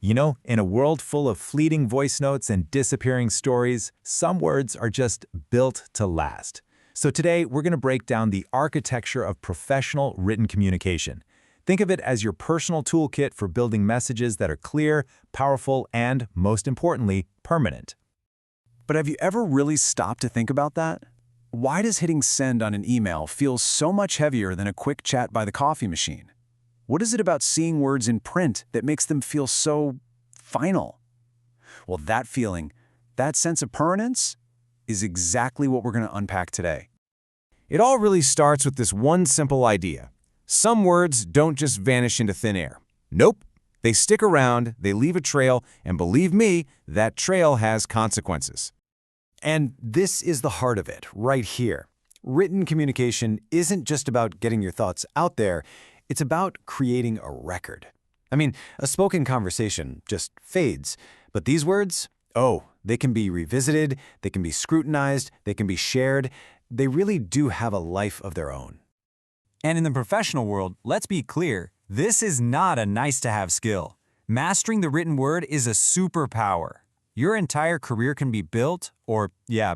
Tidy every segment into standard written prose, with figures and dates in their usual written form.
You know, in a world full of fleeting voice notes and disappearing stories, some words are just built to last. So today, we're going to break down the architecture of professional written communication. Think of it as your personal toolkit for building messages that are clear, powerful, and, most importantly, permanent. But have you ever really stopped to think about that? Why does hitting send on an email feel so much heavier than a quick chat by the coffee machine? What is it about seeing words in print that makes them feel so final? Well, that feeling, that sense of permanence, is exactly what we're going to unpack today. It all really starts with this one simple idea. Some words don't just vanish into thin air. Nope. They stick around, they leave a trail, and believe me, that trail has consequences. And this is the heart of it, right here. Written communication isn't just about getting your thoughts out there, it's about creating a record. I mean, a spoken conversation just fades, but these words, they can be revisited, they can be scrutinized, they can be shared. They really do have a life of their own. And in the professional world, let's be clear, this is not a nice-to-have skill. Mastering the written word is a superpower. Your entire career can be built, or,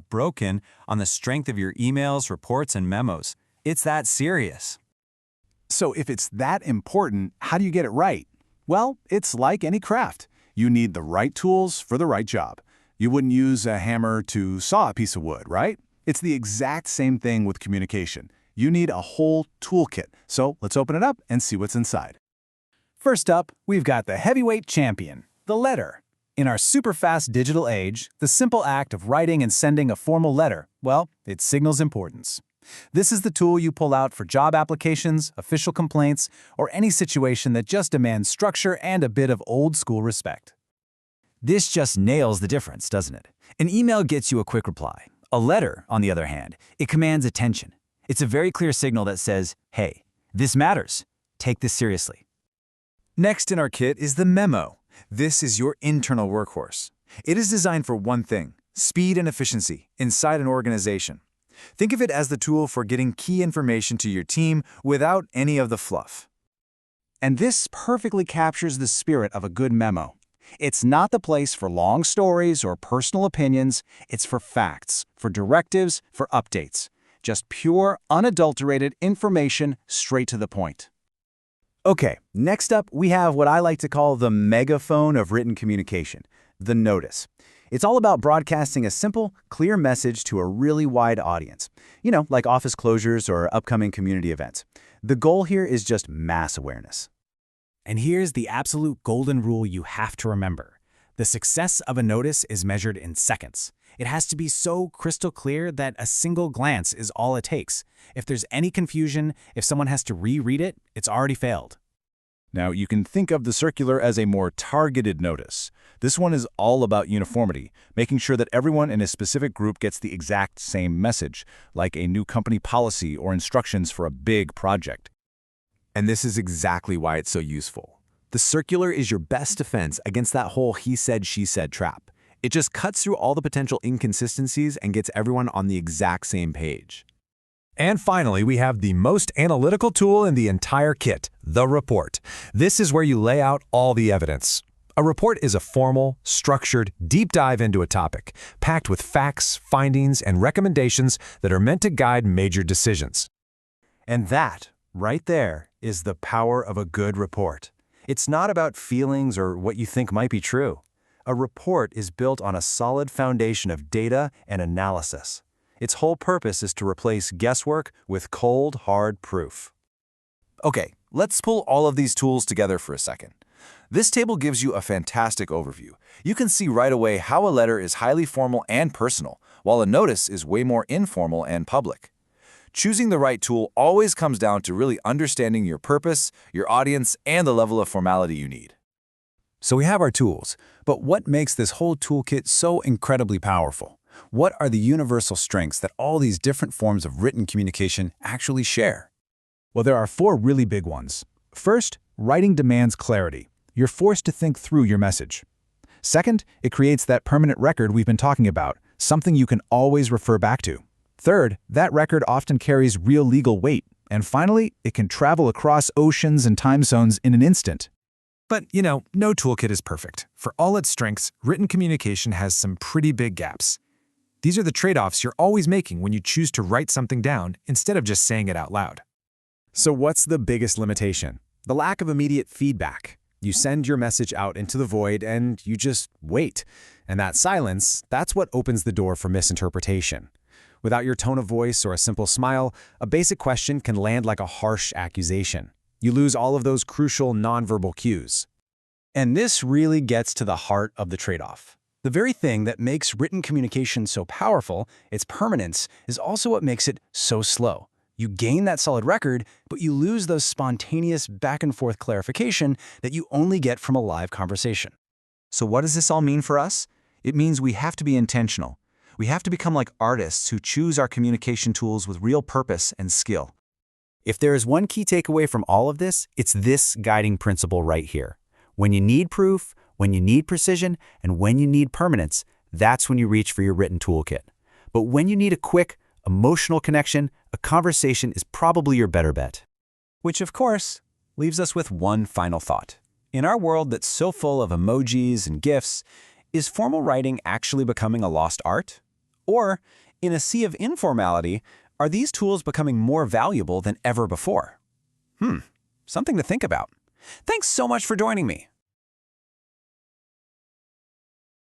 broken, on the strength of your emails, reports, and memos. It's that serious. So if it's that important, how do you get it right? Well, it's like any craft. You need the right tools for the right job. You wouldn't use a hammer to saw a piece of wood, right? It's the exact same thing with communication. You need a whole toolkit. So let's open it up and see what's inside. First up, we've got the heavyweight champion, the letter. In our super-fast digital age, the simple act of writing and sending a formal letter, well, it signals importance. This is the tool you pull out for job applications, official complaints, or any situation that just demands structure and a bit of old-school respect. This just nails the difference, doesn't it? An email gets you a quick reply. A letter, on the other hand, it commands attention. It's a very clear signal that says, hey, this matters. Take this seriously. Next in our kit is the memo. This is your internal workhorse. It is designed for one thing: speed and efficiency inside an organization. Think of it as the tool for getting key information to your team without any of the fluff. And this perfectly captures the spirit of a good memo. It's not the place for long stories or personal opinions. It's for facts, for directives, for updates. Just pure, unadulterated information straight to the point. Okay, next up, we have what I like to call the megaphone of written communication, the notice. It's all about broadcasting a simple, clear message to a really wide audience. You know, like office closures or upcoming community events. The goal here is just mass awareness. And here's the absolute golden rule you have to remember. The success of a notice is measured in seconds. It has to be so crystal clear that a single glance is all it takes. If there's any confusion, if someone has to reread it, it's already failed. Now, you can think of the circular as a more targeted notice. This one is all about uniformity, making sure that everyone in a specific group gets the exact same message, like a new company policy or instructions for a big project. And this is exactly why it's so useful. The circular is your best defense against that whole he said, she said trap. It just cuts through all the potential inconsistencies and gets everyone on the exact same page. And finally, we have the most analytical tool in the entire kit, the report. This is where you lay out all the evidence. A report is a formal, structured, deep dive into a topic, packed with facts, findings, and recommendations that are meant to guide major decisions. And that, right there, is the power of a good report. It's not about feelings or what you think might be true. A report is built on a solid foundation of data and analysis. Its whole purpose is to replace guesswork with cold, hard proof. Okay, let's pull all of these tools together for a second. This table gives you a fantastic overview. You can see right away how a letter is highly formal and personal, while a notice is way more informal and public. Choosing the right tool always comes down to really understanding your purpose, your audience, and the level of formality you need. So we have our tools, but what makes this whole toolkit so incredibly powerful? What are the universal strengths that all these different forms of written communication actually share? Well, there are 4 really big ones. First, writing demands clarity. You're forced to think through your message. Second, it creates that permanent record we've been talking about, something you can always refer back to. Third, that record often carries real legal weight. And finally, it can travel across oceans and time zones in an instant. But, no toolkit is perfect. For all its strengths, written communication has some pretty big gaps. These are the trade-offs you're always making when you choose to write something down instead of just saying it out loud. So what's the biggest limitation? The lack of immediate feedback. You send your message out into the void and you just wait. And that silence, that's what opens the door for misinterpretation. Without your tone of voice or a simple smile, a basic question can land like a harsh accusation. You lose all of those crucial nonverbal cues. And this really gets to the heart of the trade-off. The very thing that makes written communication so powerful, its permanence, is also what makes it so slow. You gain that solid record, but you lose those spontaneous back-and-forth clarification that you only get from a live conversation. So what does this all mean for us? It means we have to be intentional. We have to become like artists who choose our communication tools with real purpose and skill. If there is one key takeaway from all of this, it's this guiding principle right here. When you need proof, when you need precision, and when you need permanence, that's when you reach for your written toolkit. But when you need a quick, emotional connection, a conversation is probably your better bet. Which, of course, leaves us with one final thought. In our world that's so full of emojis and GIFs, is formal writing actually becoming a lost art? Or, in a sea of informality, are these tools becoming more valuable than ever before? Something to think about. Thanks so much for joining me.